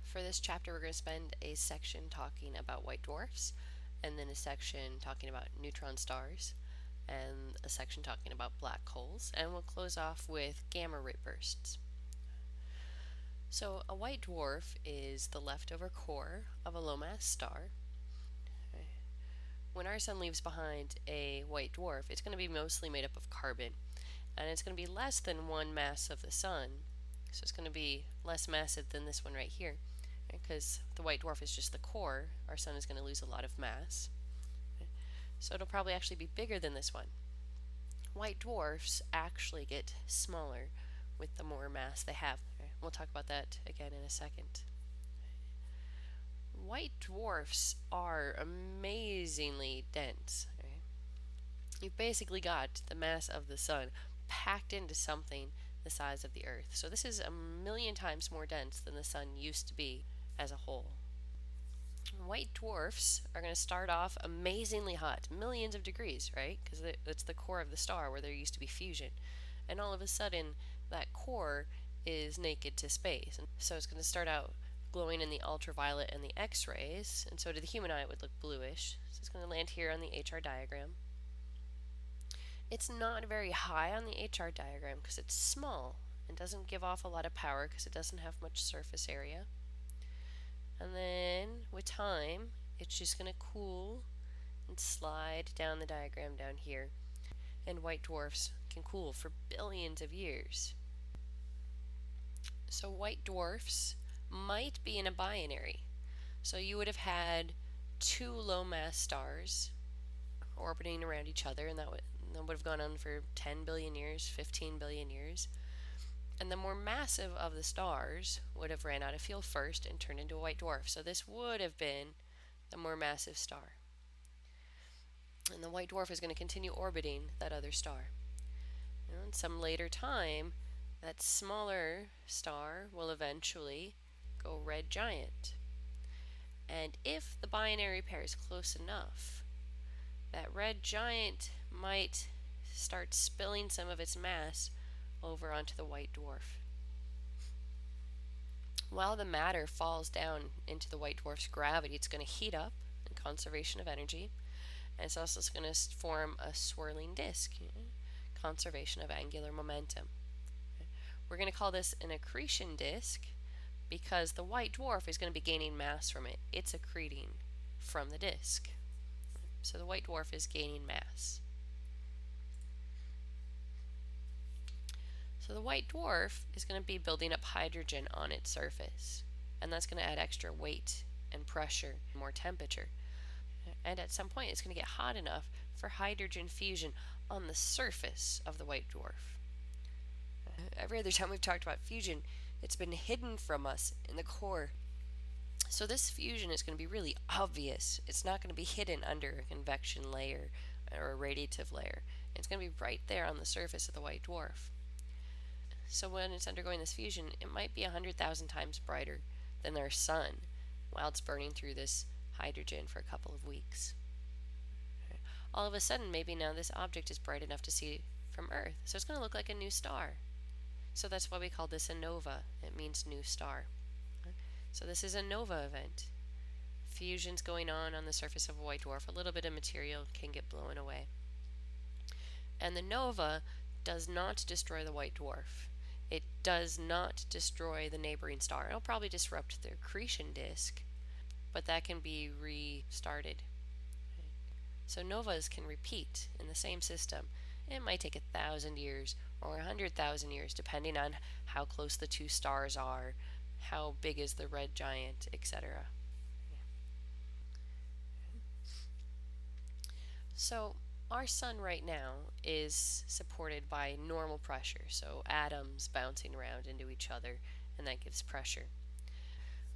For this chapter, we're going to spend a section talking about white dwarfs, and then a section talking about neutron stars, and a section talking about black holes, and we'll close off with gamma ray bursts. So a white dwarf is the leftover core of a low-mass star. When our sun leaves behind a white dwarf, it's going to be mostly made up of carbon, and it's going to be less than one mass of the sun, so it's going to be less massive than this one right here. Because the white dwarf is just the core, our sun is going to lose a lot of mass. So it'll probably actually be bigger than this one. White dwarfs actually get smaller with the more mass they have. We'll talk about that again in a second. White dwarfs are amazingly dense. You've basically got the mass of the sun packed into something the size of the Earth. So this is 1,000,000 times more dense than the sun used to be as a whole. White dwarfs are going to start off amazingly hot, millions of degrees, right? Because it's the core of the star where there used to be fusion. And all of a sudden, that core is naked to space. And so it's going to start out glowing in the ultraviolet and the X-rays, and so to the human eye it would look bluish. So it's going to land here on the HR diagram. It's not very high on the HR diagram because it's small and doesn't give off a lot of power because it doesn't have much surface area. And then with time, it's just going to cool and slide down the diagram down here. And white dwarfs can cool for billions of years. So white dwarfs might be in a binary. So you would have had two low mass stars orbiting around each other, and that would have gone on for 10 billion years, 15 billion years. And the more massive of the stars would have ran out of fuel first and turned into a white dwarf. So this would have been the more massive star. And the white dwarf is going to continue orbiting that other star. And some later time, that smaller star will eventually go red giant. And if the binary pair is close enough, that red giant might start spilling some of its mass over onto the white dwarf. While the matter falls down into the white dwarf's gravity, it's going to heat up in conservation of energy, and it's also going to form a swirling disk, conservation of angular momentum. We're going to call this an accretion disk because the white dwarf is going to be gaining mass from it. It's accreting from the disk. So the white dwarf is gaining mass. So the white dwarf is going to be building up hydrogen on its surface, and that's going to add extra weight and pressure, more temperature. And at some point it's going to get hot enough for hydrogen fusion on the surface of the white dwarf. Every other time we've talked about fusion, it's been hidden from us in the core. So this fusion is going to be really obvious. It's not going to be hidden under a convection layer or a radiative layer. It's going to be right there on the surface of the white dwarf. So when it's undergoing this fusion, it might be 100,000 times brighter than our sun while it's burning through this hydrogen for a couple of weeks. All of a sudden, maybe now this object is bright enough to see from Earth, so it's going to look like a new star. So that's why we call this a nova. It means new star. So this is a nova event. Fusion's going on the surface of a white dwarf. A little bit of material can get blown away. And the nova does not destroy the white dwarf. It does not destroy the neighboring star. It'll probably disrupt the accretion disk, but that can be restarted. So novas can repeat in the same system. It might take 1,000 years or 100,000 years, depending on how close the two stars are, how big is the red giant, etc. So our sun right now is supported by normal pressure, so atoms bouncing around into each other, and that gives pressure.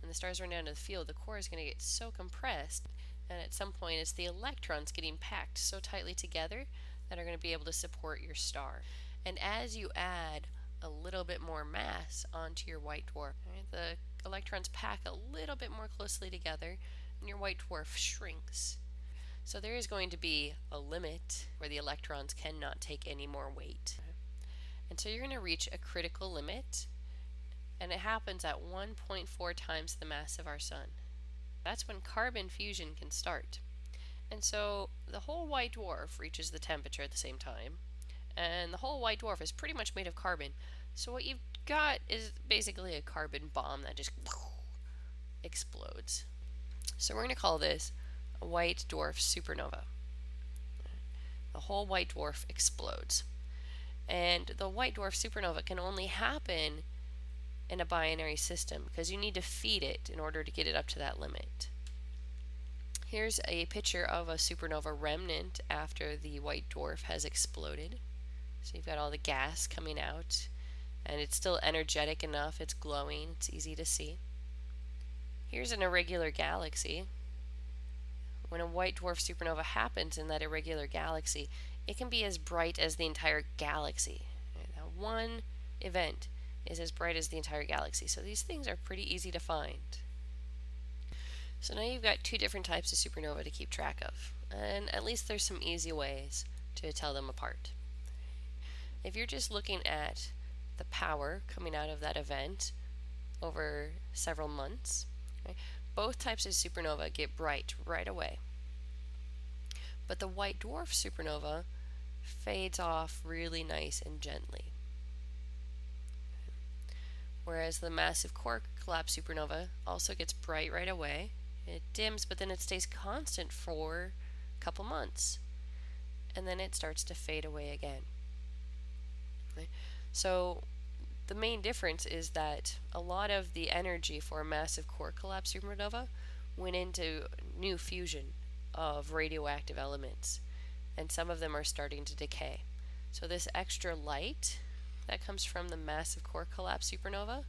When the stars run down to the field, the core is going to get so compressed, and at some point it's the electrons getting packed so tightly together that are going to be able to support your star. And as you add a little bit more mass onto your white dwarf, the electrons pack a little bit more closely together, and your white dwarf shrinks. So there is going to be a limit where the electrons cannot take any more weight. And so you're going to reach a critical limit and it happens at 1.4 times the mass of our sun. That's when carbon fusion can start. And so the whole white dwarf reaches the temperature at the same time, and the whole white dwarf is pretty much made of carbon. So what you've got is basically a carbon bomb that just explodes. So we're going to call this a white dwarf supernova. The whole white dwarf explodes. And the white dwarf supernova can only happen in a binary system because you need to feed it in order to get it up to that limit. Here's a picture of a supernova remnant after the white dwarf has exploded. So you've got all the gas coming out, and it's still energetic enough, it's glowing, it's easy to see. Here's an irregular galaxy. When a white dwarf supernova happens in that irregular galaxy, it can be as bright as the entire galaxy. Now, one event is as bright as the entire galaxy, so these things are pretty easy to find. So now you've got two different types of supernova to keep track of, and at least there's some easy ways to tell them apart. If you're just looking at the power coming out of that event over several months, right, both types of supernova get bright right away. But the white dwarf supernova fades off really nice and gently. Whereas the massive core collapse supernova also gets bright right away. It dims, but then it stays constant for a couple months. And then it starts to fade away again. Okay? So the main difference is that a lot of the energy for a massive core collapse supernova went into new fusion of radioactive elements, and some of them are starting to decay. So this extra light that comes from the massive core collapse supernova,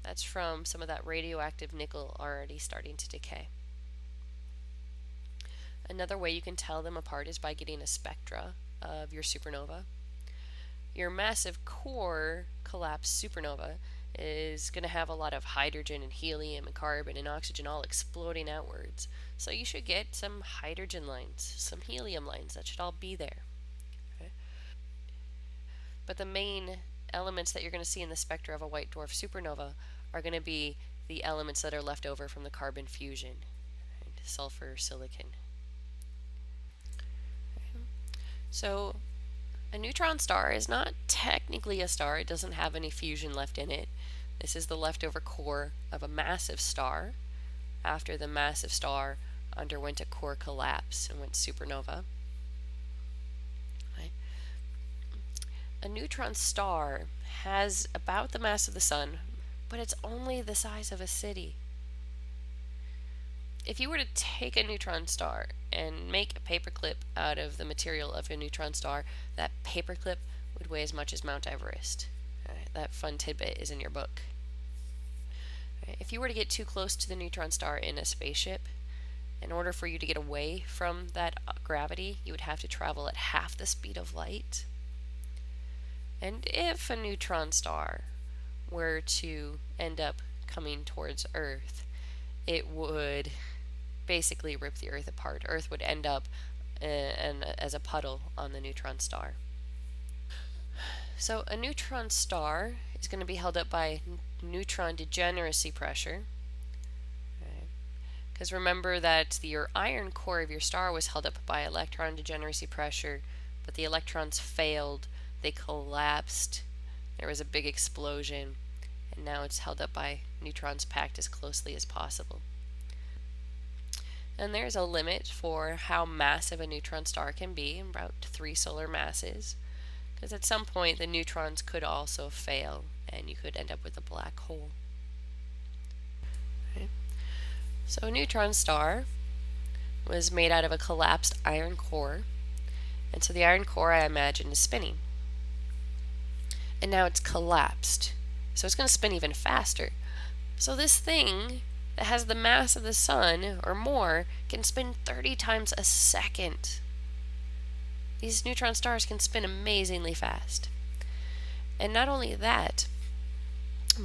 that's from some of that radioactive nickel already starting to decay. Another way you can tell them apart is by getting a spectra of your supernova. Your massive core collapse supernova is going to have a lot of hydrogen and helium and carbon and oxygen all exploding outwards. So you should get some hydrogen lines, some helium lines, that should all be there. Okay? But the main elements that you're going to see in the spectra of a white dwarf supernova are going to be the elements that are left over from the carbon fusion, right? Sulfur, silicon. Okay. So a neutron star is not technically a star. It doesn't have any fusion left in it. This is the leftover core of a massive star after the massive star underwent a core collapse and went supernova. Okay. A neutron star has about the mass of the sun, but it's only the size of a city. If you were to take a neutron star and make a paperclip out of the material of a neutron star, that paperclip would weigh as much as Mount Everest. That fun tidbit is in your book. If you were to get too close to the neutron star in a spaceship, in order for you to get away from that gravity, you would have to travel at half the speed of light. And if a neutron star were to end up coming towards Earth, it would basically rip the Earth apart. Earth would end up as a puddle on the neutron star. So a neutron star is going to be held up by neutron degeneracy pressure. Because remember that your iron core of your star was held up by electron degeneracy pressure, but the electrons failed, they collapsed, there was a big explosion, and now it's held up by neutrons packed as closely as possible. And there's a limit for how massive a neutron star can be, about 3 solar masses, because at some point the neutrons could also fail and you could end up with a black hole. Okay. So a neutron star was made out of a collapsed iron core, and so the iron core, I imagine, is spinning. And now it's collapsed, so it's going to spin even faster. So this thing that has the mass of the sun or more can spin 30 times a second. These neutron stars can spin amazingly fast. And not only that,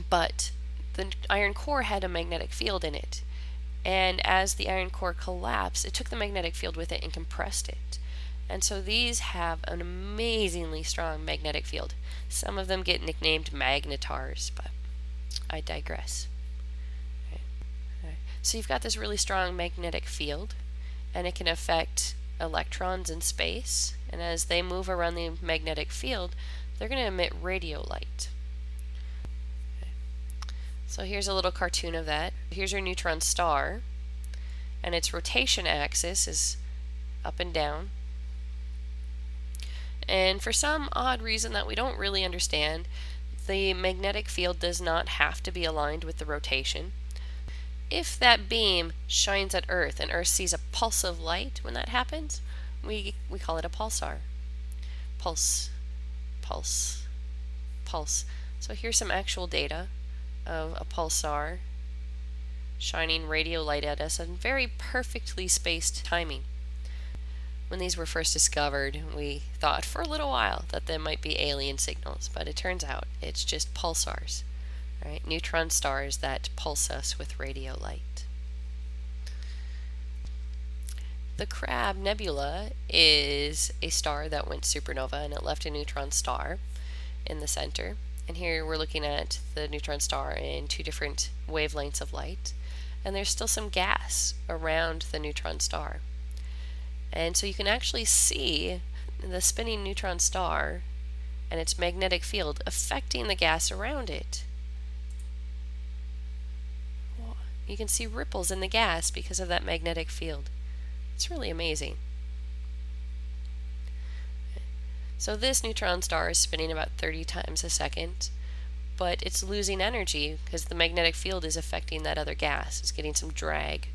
but the iron core had a magnetic field in it. And as the iron core collapsed, it took the magnetic field with it and compressed it. And so these have an amazingly strong magnetic field. Some of them get nicknamed magnetars, but I digress. So you've got this really strong magnetic field, and it can affect electrons in space, and as they move around the magnetic field, they're going to emit radio light. So here's a little cartoon of that. Here's your neutron star, and its rotation axis is up and down. And for some odd reason that we don't really understand, the magnetic field does not have to be aligned with the rotation. If that beam shines at Earth and Earth sees a pulse of light when that happens, we call it a pulsar. Pulse, pulse, pulse. So here's some actual data of a pulsar shining radio light at us in very perfectly spaced timing. When these were first discovered, we thought for a little while that they might be alien signals, but it turns out it's just pulsars, right? Neutron stars that pulse us with radio light. The Crab Nebula is a star that went supernova, and it left a neutron star in the center. And here we're looking at the neutron star in two different wavelengths of light, and there's still some gas around the neutron star. And so you can actually see the spinning neutron star and its magnetic field affecting the gas around it. You can see ripples in the gas because of that magnetic field. It's really amazing. So this neutron star is spinning about 30 times a second, but it's losing energy because the magnetic field is affecting that other gas. It's getting some drag.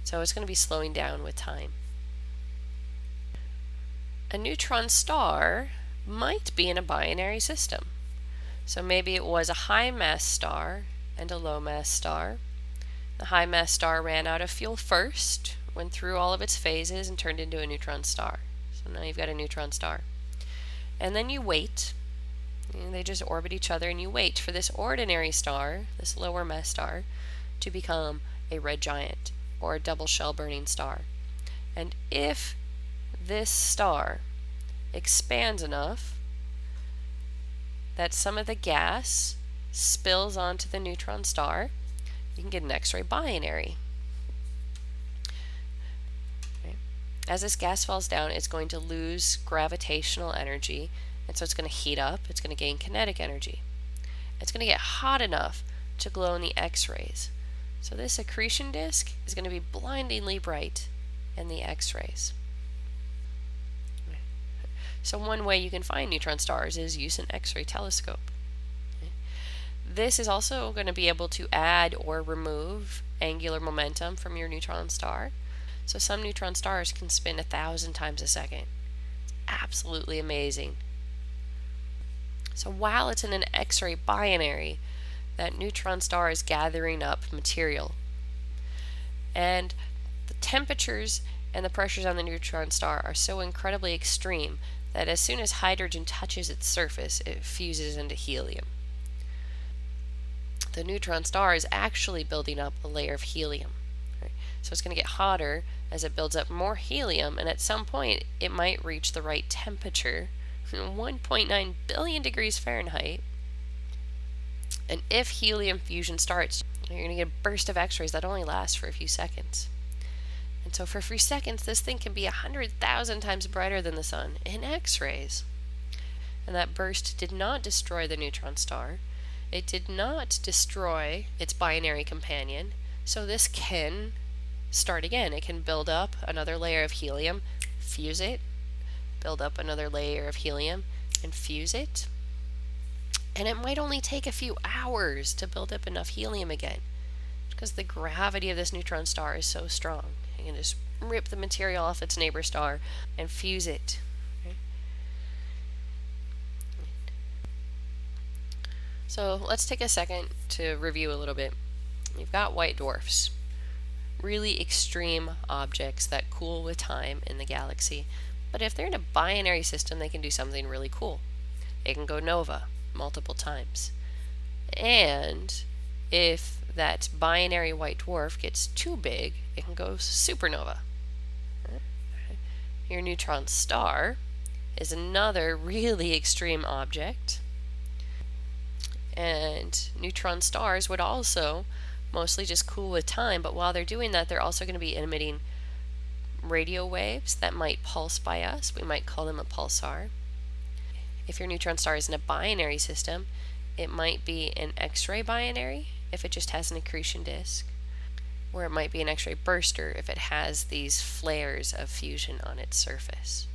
So it's going to be slowing down with time. A neutron star might be in a binary system. So maybe it was a high mass star and a low mass star. The high mass star ran out of fuel first, went through all of its phases, and turned into a neutron star. So now you've got a neutron star. And then you wait. They just orbit each other, and you wait for this ordinary star, this lower mass star, to become a red giant or a double shell burning star. And if this star expands enough that some of the gas spills onto the neutron star, you can get an X-ray binary. Okay. As this gas falls down, it's going to lose gravitational energy, and so it's going to heat up, it's going to gain kinetic energy. It's going to get hot enough to glow in the X-rays. So this accretion disk is going to be blindingly bright in the X-rays. So one way you can find neutron stars is use an X-ray telescope. This is also going to be able to add or remove angular momentum from your neutron star. So some neutron stars can spin 1,000 times a second. It's absolutely amazing. So while it's in an X-ray binary, that neutron star is gathering up material. And the temperatures and the pressures on the neutron star are so incredibly extreme that as soon as hydrogen touches its surface, it fuses into helium. The neutron star is actually building up a layer of helium. Right? So it's going to get hotter as it builds up more helium, and at some point it might reach the right temperature, 1.9 billion degrees Fahrenheit. And if helium fusion starts, you're going to get a burst of X-rays that only lasts for a few seconds. And so for a few seconds, this thing can be 100,000 times brighter than the sun in X-rays. And that burst did not destroy the neutron star. It did not destroy its binary companion. So this can start again. It can build up another layer of helium, fuse it, build up another layer of helium, and fuse it. And it might only take a few hours to build up enough helium again, because the gravity of this neutron star is so strong. You can just rip the material off its neighbor star and fuse it. Okay? So let's take a second to review a little bit. You've got white dwarfs, really extreme objects that cool with time in the galaxy. But if they're in a binary system, they can do something really cool. They can go nova multiple times. And if that binary white dwarf gets too big, it can go supernova. Your neutron star is another really extreme object. And neutron stars would also mostly just cool with time, but while they're doing that, they're also going to be emitting radio waves that might pulse by us. We might call them a pulsar. If your neutron star is in a binary system, it might be an X-ray binary if it just has an accretion disk, or it might be an X-ray burster if it has these flares of fusion on its surface.